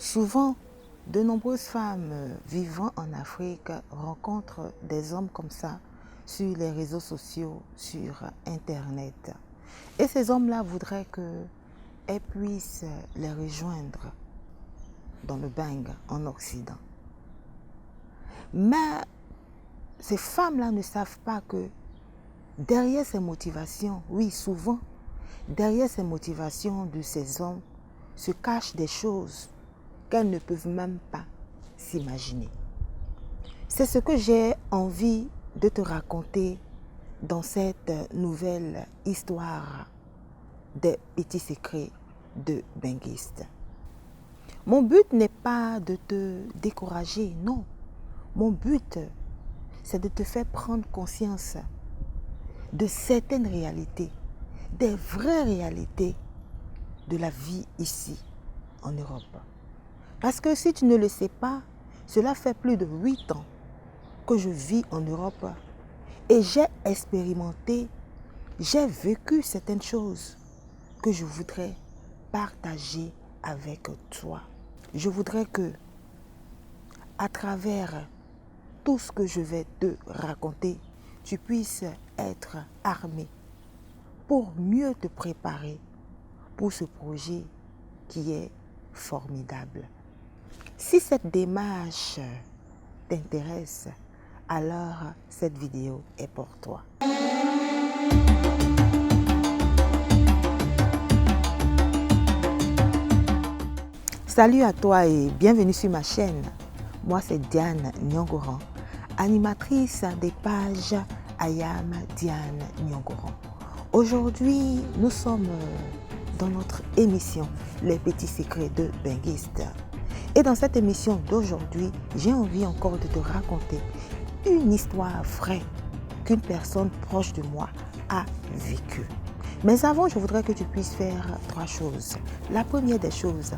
Souvent, de nombreuses femmes vivant en Afrique rencontrent des hommes comme ça sur les réseaux sociaux, sur Internet. Et ces hommes-là voudraient qu'elles puissent les rejoindre dans le bang en Occident. Mais ces femmes-là ne savent pas que derrière ces motivations, oui souvent, derrière ces motivations de ces hommes se cachent des choses qu'elles ne peuvent même pas s'imaginer. C'est ce que j'ai envie de te raconter dans cette nouvelle histoire des petits secrets de Benguiste. Mon but n'est pas de te décourager, non. Mon but, c'est de te faire prendre conscience de certaines réalités, des vraies réalités de la vie ici en Europe. Parce que si tu ne le sais pas, cela fait plus de 8 ans que je vis en Europe et j'ai expérimenté, j'ai vécu certaines choses que je voudrais partager avec toi. Je voudrais que, à travers tout ce que je vais te raconter, tu puisses être armé pour mieux te préparer pour ce projet qui est formidable. Si cette démarche t'intéresse, alors cette vidéo est pour toi. Salut à toi et bienvenue sur ma chaîne. Moi c'est Diane Nyongoran, animatrice des pages I Am Diane Nyongoran. Aujourd'hui, nous sommes dans notre émission Les petits secrets de Benguiste. Et dans cette émission d'aujourd'hui, j'ai envie encore de te raconter une histoire vraie qu'une personne proche de moi a vécue. Mais avant, je voudrais que tu puisses faire 3 choses. La première des choses,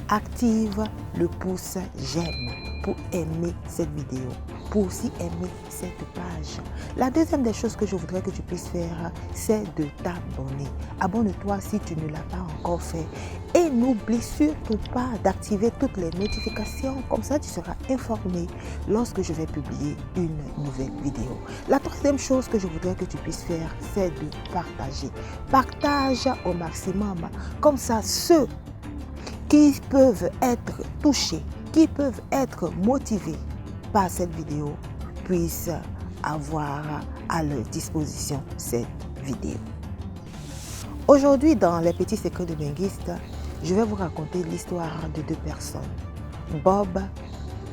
active le pouce j'aime pour aimer cette vidéo, pour aussi aimer cette page. La deuxième des choses que je voudrais que tu puisses faire, c'est de t'abonner. Abonne-toi si tu ne l'as pas encore fait. Et n'oublie surtout pas d'activer toutes les notifications. Comme ça, tu seras informé lorsque je vais publier une nouvelle vidéo. La troisième chose que je voudrais que tu puisses faire, c'est de partager. Partage au maximum. Comme ça, ceux qui peuvent être touchés, qui peuvent être motivés par cette vidéo, puissent avoir à leur disposition cette vidéo. Aujourd'hui, dans les petits secrets de Benguiste, je vais vous raconter l'histoire de 2 personnes, Bob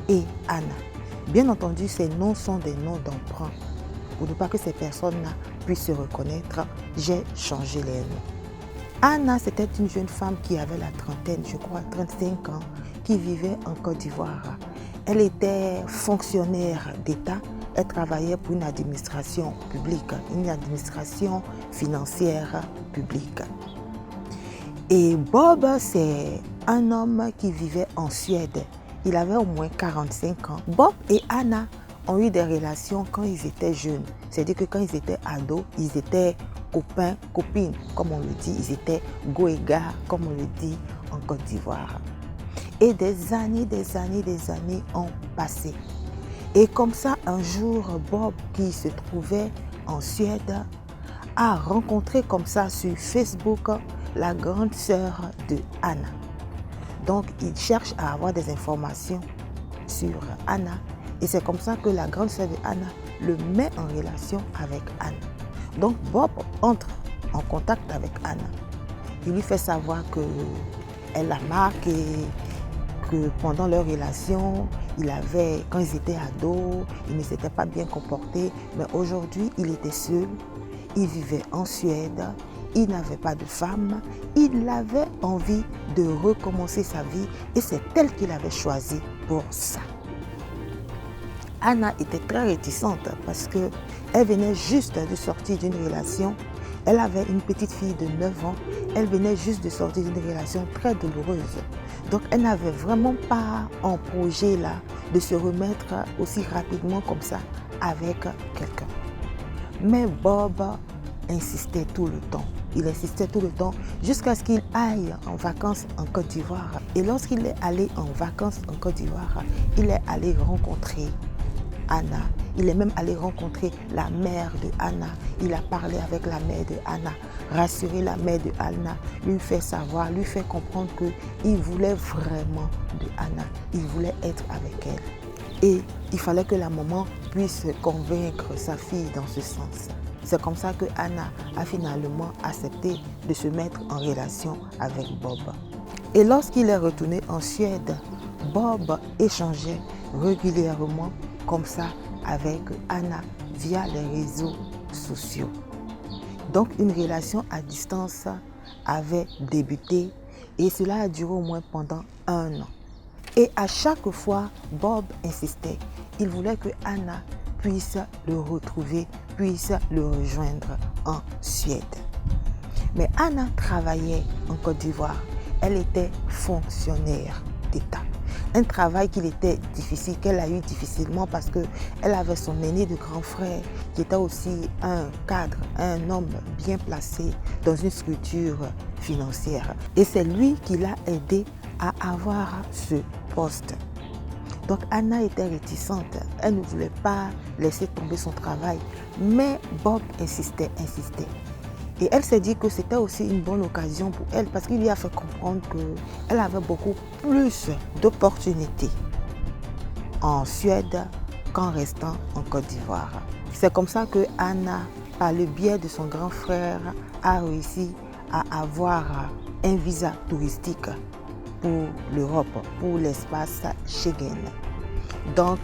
et Anna. Bien entendu, ces noms sont des noms d'emprunt. Pour ne pas que ces personnes-là puissent se reconnaître, j'ai changé les noms. Anna, c'était une jeune femme qui avait la trentaine, je crois, 35 ans, qui vivait en Côte d'Ivoire. Elle était fonctionnaire d'État. Elle travaillait pour une administration publique, une administration financière publique. Et Bob, c'est un homme qui vivait en Suède. Il avait au moins 45 ans. Bob et Anna ont eu des relations quand ils étaient jeunes. C'est-à-dire que quand ils étaient ados, ils étaient copains, copines, comme on le dit. Ils étaient goégas, comme on le dit en Côte d'Ivoire. Et des années ont passé. Et comme ça, un jour, Bob, qui se trouvait en Suède, a rencontré comme ça sur Facebook la grande sœur de Anna. Donc, il cherche à avoir des informations sur Anna. Et c'est comme ça que la grande sœur de Anna le met en relation avec Anna. Donc, Bob entre en contact avec Anna. Il lui fait savoir qu'elle la marque et que pendant leur relation, quand ils étaient ados, ils ne s'étaient pas bien comportés. Mais aujourd'hui, il était seul. Il vivait en Suède. Il n'avait pas de femme. Il avait envie de recommencer sa vie et c'est elle qu'il avait choisi pour ça. Anna était très réticente parce qu'elle venait juste de sortir d'une relation. Elle avait une petite fille de 9 ans. Elle venait juste de sortir d'une relation très douloureuse. Donc elle n'avait vraiment pas en projet là de se remettre aussi rapidement comme ça avec quelqu'un. Mais Bob insistait tout le temps. Il insistait tout le temps jusqu'à ce qu'il aille en vacances en Côte d'Ivoire. Et lorsqu'il est allé en vacances en Côte d'Ivoire, il est allé rencontrer Anna. Il est même allé rencontrer la mère de Anna. Il a parlé avec la mère de Anna, rassuré la mère de Anna, lui fait savoir, lui fait comprendre qu'il voulait vraiment de Anna. Il voulait être avec elle. Et il fallait que la maman puisse convaincre sa fille dans ce sens. C'est comme ça que Anna a finalement accepté de se mettre en relation avec Bob. Et lorsqu'il est retourné en Suède, Bob échangeait régulièrement comme ça avec Anna via les réseaux sociaux. Donc une relation à distance avait débuté et cela a duré au moins pendant 1 an. Et à chaque fois, Bob insistait. Il voulait que Anna puisse le retrouver, puisse le rejoindre en Suède. Mais Anna travaillait en Côte d'Ivoire. Elle était fonctionnaire d'État. Un travail qu'il était difficile, qu'elle a eu difficilement parce qu'elle avait son aîné de grand frère qui était aussi un cadre, un homme bien placé dans une structure financière. Et c'est lui qui l'a aidé à avoir ce poste. Donc Anna était réticente, elle ne voulait pas laisser tomber son travail, mais Bob insistait. Et elle s'est dit que c'était aussi une bonne occasion pour elle parce qu'il lui a fait comprendre qu'elle avait beaucoup plus d'opportunités en Suède qu'en restant en Côte d'Ivoire. C'est comme ça que Anna, par le biais de son grand frère, a réussi à avoir un visa touristique pour l'Europe, pour l'espace Schengen. Donc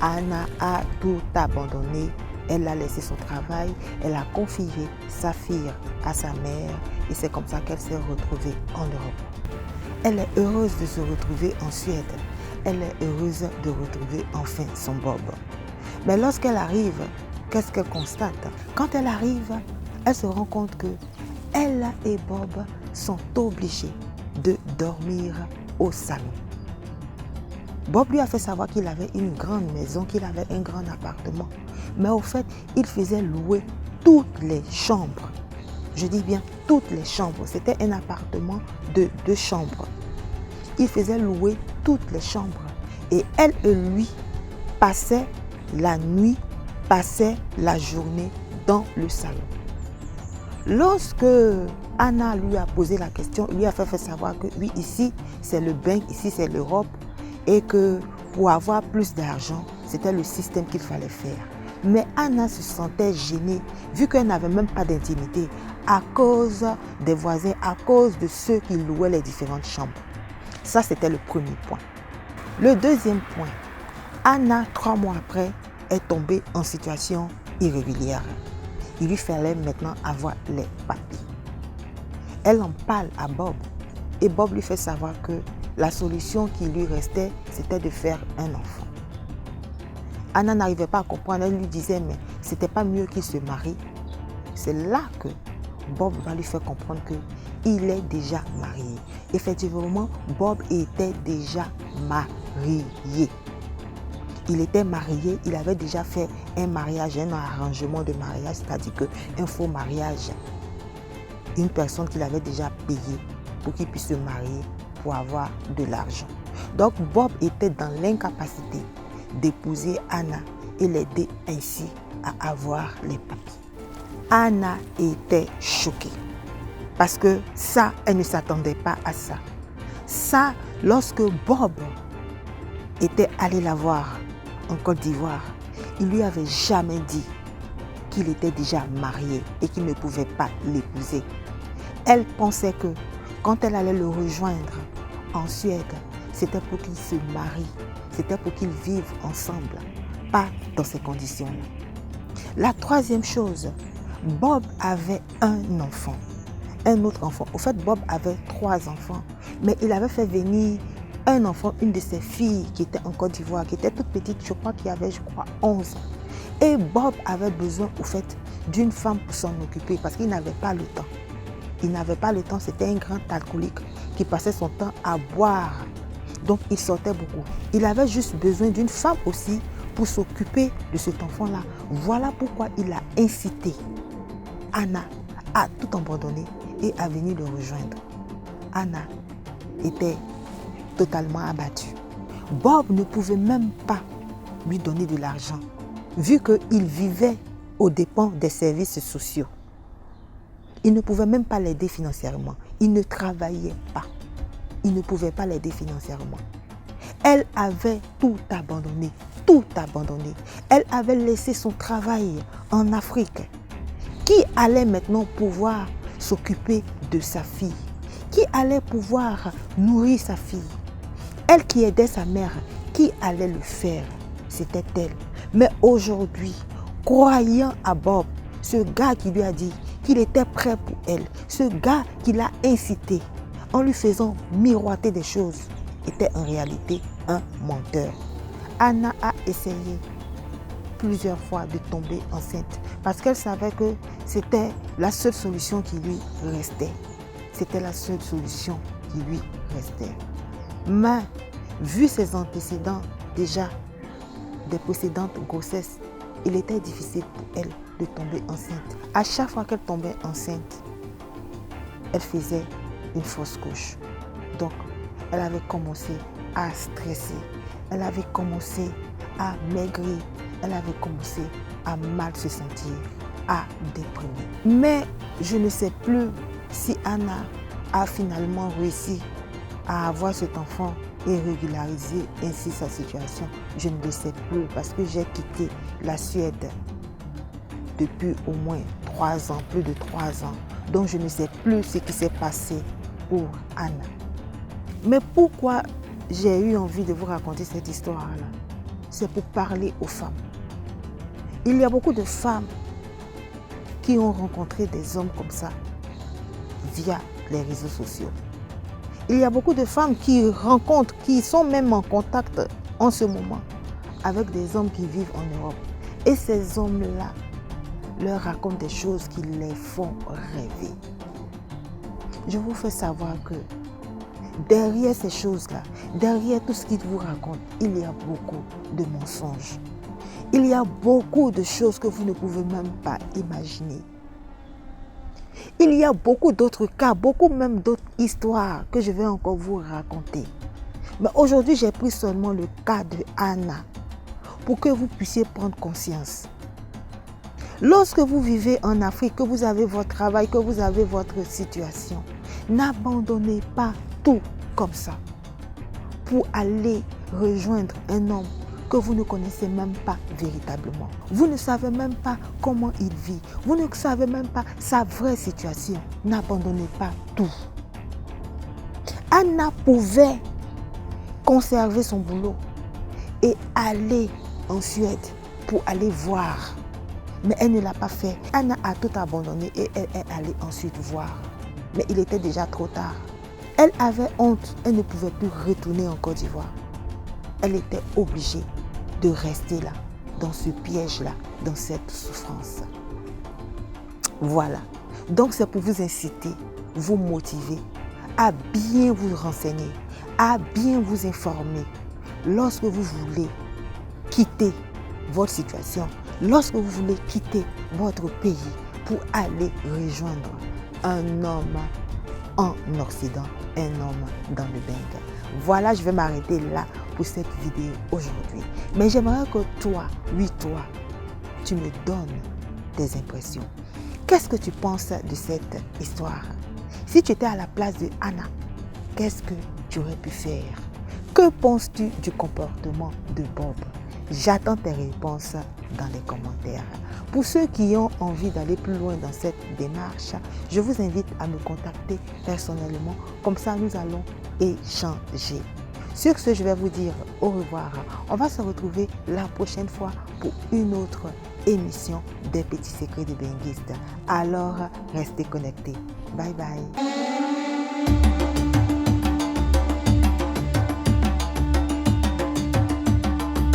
Anna a tout abandonné. Elle a laissé son travail, elle a confié sa fille à sa mère et c'est comme ça qu'elle s'est retrouvée en Europe. Elle est heureuse de se retrouver en Suède. Elle est heureuse de retrouver enfin son Bob. Mais lorsqu'elle arrive, qu'est-ce qu'elle constate? Quand elle arrive, elle se rend compte que elle et Bob sont obligés de dormir au salon. Bob lui a fait savoir qu'il avait une grande maison, qu'il avait un grand appartement. Mais au fait, il faisait louer toutes les chambres. Je dis bien toutes les chambres. C'était un appartement de 2 chambres. Il faisait louer toutes les chambres. Et elle et lui passaient la nuit, passaient la journée dans le salon. Lorsque Anna lui a posé la question, il lui a fait savoir que oui, ici c'est le bain, ici c'est l'Europe et que pour avoir plus d'argent, c'était le système qu'il fallait faire. Mais Anna se sentait gênée vu qu'elle n'avait même pas d'intimité à cause des voisins, à cause de ceux qui louaient les différentes chambres. Ça, c'était le premier point. Le deuxième point, Anna, 3 mois après, est tombée en situation irrégulière. Il lui fallait maintenant avoir les papiers. Elle en parle à Bob et Bob lui fait savoir que la solution qui lui restait, c'était de faire un enfant. Anna n'arrivait pas à comprendre, elle lui disait mais c'était pas mieux qu'il se marie. C'est là que Bob va lui faire comprendre qu'il est déjà marié. Effectivement, Bob était déjà marié. Il était marié, il avait déjà fait un mariage, un arrangement de mariage, c'est-à-dire qu'un faux mariage. Une personne qu'il avait déjà payée pour qu'il puisse se marier pour avoir de l'argent. Donc Bob était dans l'incapacité d'épouser Anna et l'aider ainsi à avoir les papiers. Anna était choquée parce que ça, elle ne s'attendait pas à ça. Ça, lorsque Bob était allé la voir en Côte d'Ivoire, il lui avait jamais dit qu'il était déjà marié et qu'il ne pouvait pas l'épouser. Elle pensait que quand elle allait le rejoindre en Suède, c'était pour qu'ils se marient, c'était pour qu'ils vivent ensemble, pas dans ces conditions-là. La troisième chose, Bob avait un enfant, un autre enfant. Au fait, Bob avait 3 enfants, mais il avait fait venir un enfant, une de ses filles qui était en Côte d'Ivoire, qui était toute petite, je crois qu'il avait 11 ans. Et Bob avait besoin, au fait, d'une femme pour s'en occuper parce qu'il n'avait pas le temps. Il n'avait pas le temps, c'était un grand alcoolique qui passait son temps à boire. Donc, il sortait beaucoup. Il avait juste besoin d'une femme aussi pour s'occuper de cet enfant-là. Voilà pourquoi il a incité Anna a tout abandonné et est venue le rejoindre. Anna était totalement abattue. Bob ne pouvait même pas lui donner de l'argent, vu qu'il vivait aux dépens des services sociaux. Il ne pouvait même pas l'aider financièrement. Il ne travaillait pas. Il ne pouvait pas l'aider financièrement. Elle avait tout abandonné, tout abandonné. Elle avait laissé son travail en Afrique. Qui allait maintenant pouvoir s'occuper de sa fille? Qui allait pouvoir nourrir sa fille? Elle qui aidait sa mère, qui allait le faire? C'était elle. Mais aujourd'hui, croyant à Bob, ce gars qui lui a dit qu'il était prêt pour elle, ce gars qui l'a incité en lui faisant miroiter des choses, était en réalité un menteur. Anna a essayé plusieurs fois de tomber enceinte parce qu'elle savait que c'était la seule solution qui lui restait. C'était la seule solution qui lui restait. Mais vu ses antécédents déjà des précédentes grossesses, il était difficile pour elle de tomber enceinte. À chaque fois qu'elle tombait enceinte, elle faisait une fausse couche. Donc, elle avait commencé à stresser. Elle avait commencé à maigrir. Elle avait commencé à mal se sentir, à déprimer. Mais je ne sais plus si Anna a finalement réussi à avoir cet enfant et régulariser ainsi sa situation. Je ne le sais plus parce que j'ai quitté la Suède depuis au moins 3 ans, plus de 3 ans. Donc je ne sais plus ce qui s'est passé pour Anna. Mais pourquoi j'ai eu envie de vous raconter cette histoire-là? C'est pour parler aux femmes. Il y a beaucoup de femmes qui ont rencontré des hommes comme ça via les réseaux sociaux. Il y a beaucoup de femmes qui rencontrent, qui sont même en contact en ce moment avec des hommes qui vivent en Europe. Et ces hommes-là leur racontent des choses qui les font rêver. Je vous fais savoir que derrière ces choses-là, derrière tout ce qu'ils vous racontent, il y a beaucoup de mensonges. Il y a beaucoup de choses que vous ne pouvez même pas imaginer. Il y a beaucoup d'autres cas, beaucoup même d'autres histoires que je vais encore vous raconter. Mais aujourd'hui, j'ai pris seulement le cas de Anna pour que vous puissiez prendre conscience. Lorsque vous vivez en Afrique, que vous avez votre travail, que vous avez votre situation, n'abandonnez pas tout comme ça pour aller rejoindre un homme que vous ne connaissez même pas véritablement. Vous ne savez même pas comment il vit. Vous ne savez même pas sa vraie situation. N'abandonnez pas tout. Anna pouvait conserver son boulot et aller en Suède pour aller voir. Mais elle ne l'a pas fait. Anna a tout abandonné et elle est allée ensuite voir. Mais il était déjà trop tard. Elle avait honte. Elle ne pouvait plus retourner en Côte d'Ivoire. Elle était obligée de rester là, dans ce piège-là, dans cette souffrance. Voilà. Donc c'est pour vous inciter, vous motiver à bien vous renseigner, à bien vous informer lorsque vous voulez quitter votre situation, lorsque vous voulez quitter votre pays pour aller rejoindre un homme en Occident, un homme dans le Beng. Voilà, je vais m'arrêter là pour cette vidéo aujourd'hui. Mais j'aimerais que toi, oui toi, tu me donnes tes impressions. Qu'est-ce que tu penses de cette histoire? Si tu étais à la place de Anna, qu'est-ce que tu aurais pu faire? Que penses-tu du comportement de Bob? J'attends tes réponses dans les commentaires. Pour ceux qui ont envie d'aller plus loin dans cette démarche, je vous invite à me contacter personnellement. Comme ça, nous allons échanger. Sur ce, je vais vous dire au revoir. On va se retrouver la prochaine fois pour une autre émission des petits secrets des benguistes. Alors, restez connectés. Bye bye.